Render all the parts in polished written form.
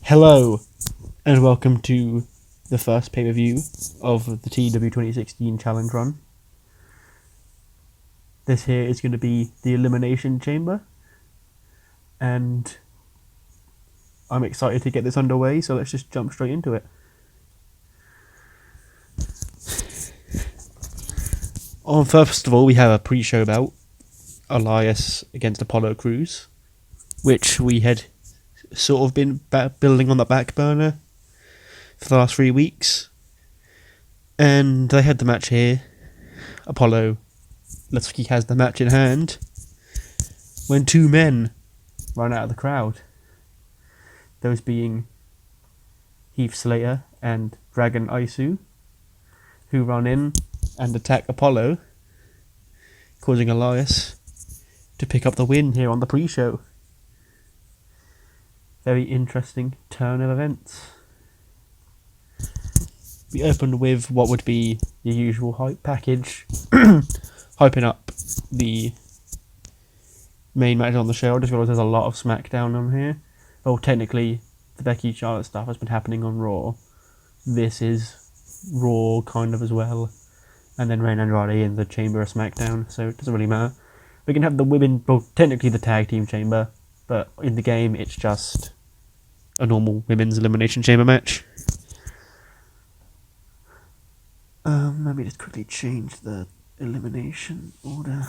Hello, and welcome to the first pay-per-view of the TEW 2016 Challenge Run. This here is going to be the Elimination Chamber, and I'm excited to get this underway, so let's just jump straight into it. First of all, we have a pre-show bout, Elias against Apollo Crews, which we had sort of been building on the back burner for the last 3 weeks, and they had the match here. Apollo Lashley has the match in hand when two men run out of the crowd, those being Heath Slater and Dragon Aisu, who run in and attack Apollo, causing Elias to pick up the win here on the pre-show. Very interesting turn of events. We opened with what would be the usual hype package, hyping up the main match on the show. I just realised there's a lot of SmackDown on here. Well, technically, the Becky Charlotte stuff has been happening on Raw. This is Raw kind of as well. And then Reign and Rawley in the Chamber of SmackDown, so it doesn't really matter. We can have the women, well, technically the Tag Team Chamber, but in the game it's just a normal women's Elimination Chamber match. Let me just quickly change the elimination order.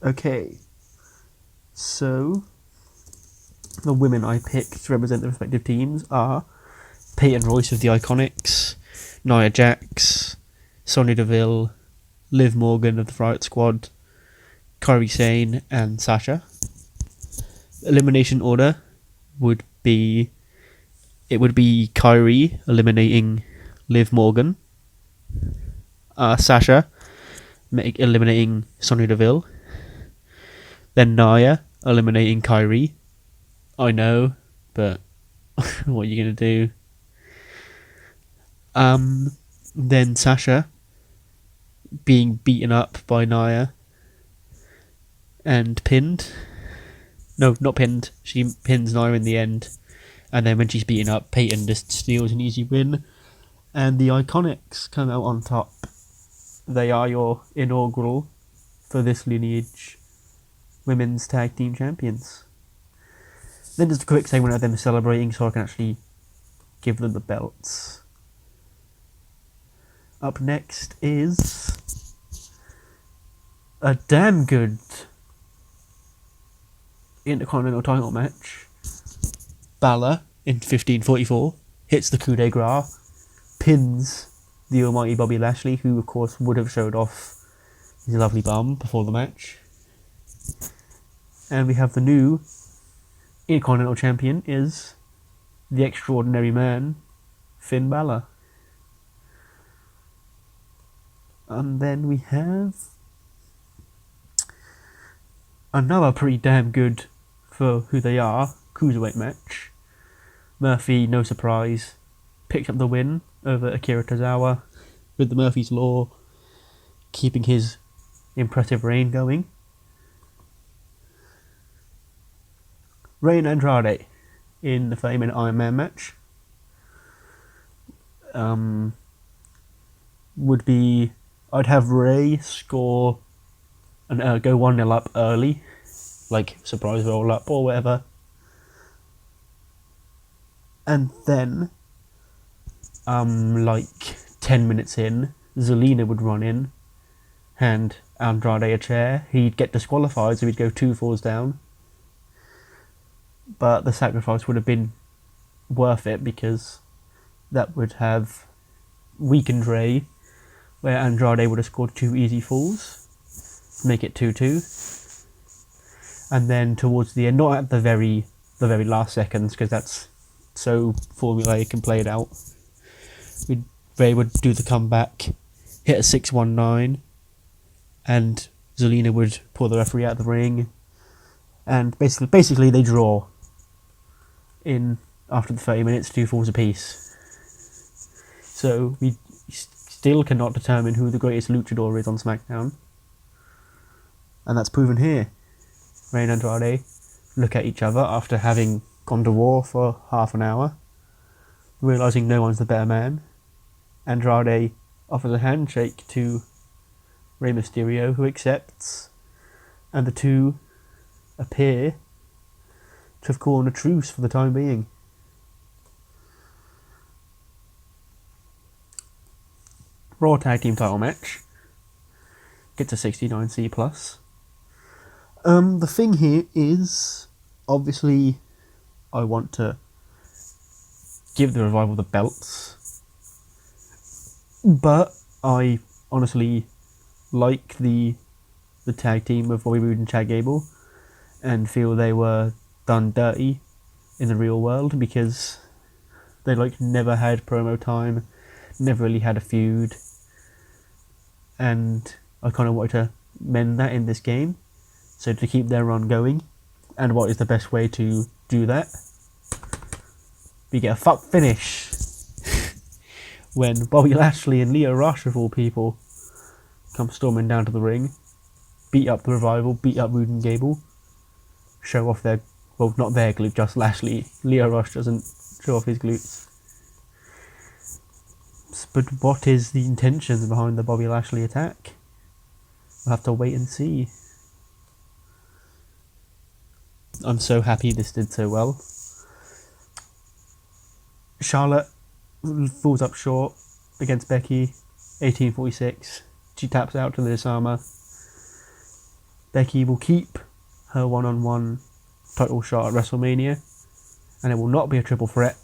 Okay, so the women I picked to represent the respective teams are Peyton Royce of the Iconics, Nia Jax, Sonya Deville, Liv Morgan of the Riot Squad, Kairi Sane, and Sasha. Elimination order would be Kairi eliminating Liv Morgan, Sasha eliminating Sonya Deville, then Nia eliminating Kairi. I know, but what are you gonna do? Then Sasha being beaten up by Nia and pinned. No, not pinned. She pins Nia in the end, and then when she's beaten up, Peyton just steals an easy win, and the Iconics come out on top. They are your inaugural, for this lineage, women's tag team champions. Then just a quick segment of them celebrating so I can actually give them the belts. Up next is a damn good Intercontinental title match. Balor in 1544 hits the coup de grace, pins the almighty Bobby Lashley, who of course would have showed off his lovely bum before the match. And we have the new Intercontinental champion is the extraordinary man, Finn Balor. And then we have another pretty damn good, for who they are, cruiserweight match. Murphy, no surprise, picked up the win over Akira Tozawa, with the Murphy's Law keeping his impressive reign going. Rey and Andrade in the 30-minute Iron Man match would be, I'd have Rey score and go 1-0 up early, like surprise roll up or whatever, and then like 10 minutes in, Zelina would run in, hand Andrade a chair. He'd get disqualified, so he'd go 2 falls down, but the sacrifice would have been worth it because that would have weakened Rey, where Andrade would have scored 2 easy falls to make it 2-2. And then towards the end, not at the very last seconds, because that's so formulaic and played out, Rey would do the comeback, hit a 619, and Zelina would pull the referee out of the ring, and basically they draw in after the 30 minutes, 2 falls apiece. So we still cannot determine who the greatest luchador is on SmackDown. And that's proven here. Rey and Andrade look at each other after having gone to war for half an hour, realising no one's the better man. Andrade offers a handshake to Rey Mysterio, who accepts, and the two appear to have called a truce for the time being. Raw Tag Team title match gets a 69C+. The thing here is, obviously, I want to give the Revival the belts, but I honestly like the tag team of Bobby Roode and Chad Gable, and feel they were done dirty in the real world because they never had promo time, never really had a feud, and I kind of wanted to mend that in this game. So to keep their run going, and what is the best way to do that? We get a fuck finish when Bobby Lashley and Lio Rush, of all people, come storming down to the ring, beat up the Revival, beat up Roode and Gable, show off their, well, not their glute, just Lashley. Lio Rush doesn't show off his glutes. But what is the intentions behind the Bobby Lashley attack? We'll have to wait and see. I'm so happy this did so well. Charlotte falls up short against Becky, 1846. She taps out to the disarmer. Becky will keep her one-on-one title shot at WrestleMania, and it will not be a triple threat.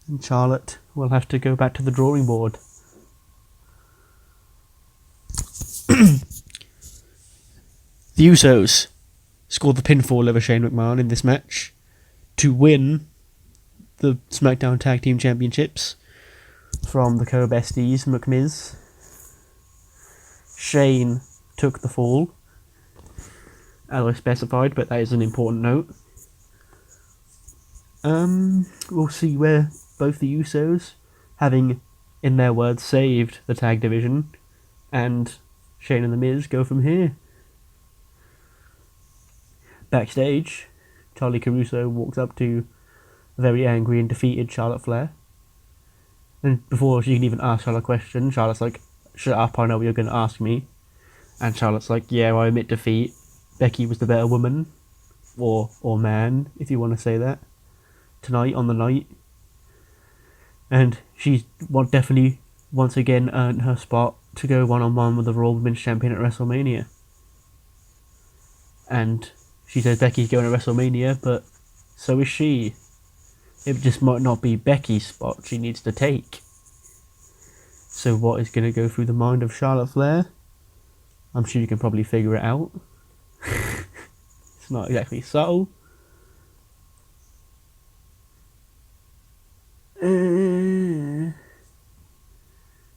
And Charlotte will have to go back to the drawing board. The Usos scored the pinfall over Shane McMahon in this match to win the SmackDown Tag Team Championships from the co-besties McMiz. Shane took the fall, as I specified, but that is an important note. We'll see where both the Usos, having, in their words, saved the tag division, and Shane and The Miz go from here. Backstage, Charlie Caruso walks up to a very angry and defeated Charlotte Flair. And before she can even ask Charlotte a question, Charlotte's like, "Shut up, I know what you're going to ask me." And Charlotte's like, "Yeah, I admit defeat. Becky was the better woman, or man, if you want to say that, tonight on the night." And she's definitely once again earned her spot to go one-on-one with the Raw Women's Champion at WrestleMania. And she says Becky's going to WrestleMania, but so is she. It just might not be Becky's spot she needs to take. So what is going to go through the mind of Charlotte Flair? I'm sure you can probably figure it out. It's not exactly subtle.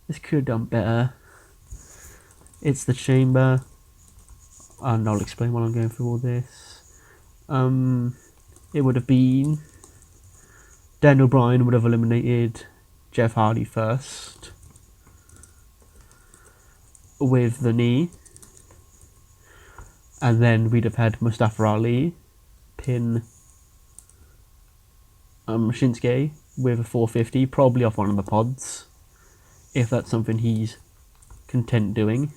This could have done better. It's the Chamber. And I'll explain while I'm going through all this. It would have been Daniel Bryan would have eliminated Jeff Hardy first with the knee, and then we'd have had Mustafa Ali pin Shinsuke with a 450, probably off one of the pods, if that's something he's content doing.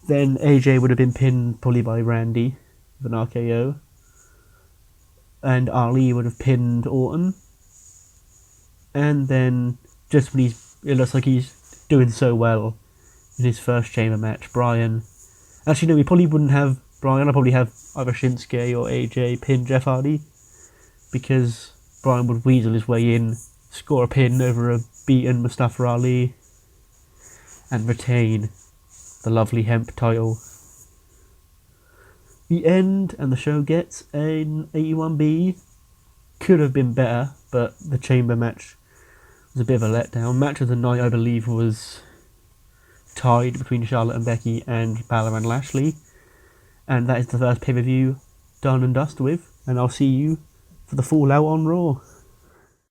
Then AJ would have been pinned probably by Randy with an RKO. And Ali would have pinned Orton. And then, just when it looks like he's doing so well in his first Chamber match, Bryan... Actually, no, we probably wouldn't have Bryan. I'd probably have either Shinsuke or AJ pin Jeff Hardy. Because Bryan would weasel his way in, score a pin over a beaten Mustafa Ali, and retain the lovely hemp title. The end, and the show gets an 81B. Could have been better, but the Chamber match was a bit of a letdown. Match of the night, I believe, was tied between Charlotte and Becky and Balor and Lashley. And that is the first pay-per-view done and dusted with. And I'll see you for the Fallout on Raw.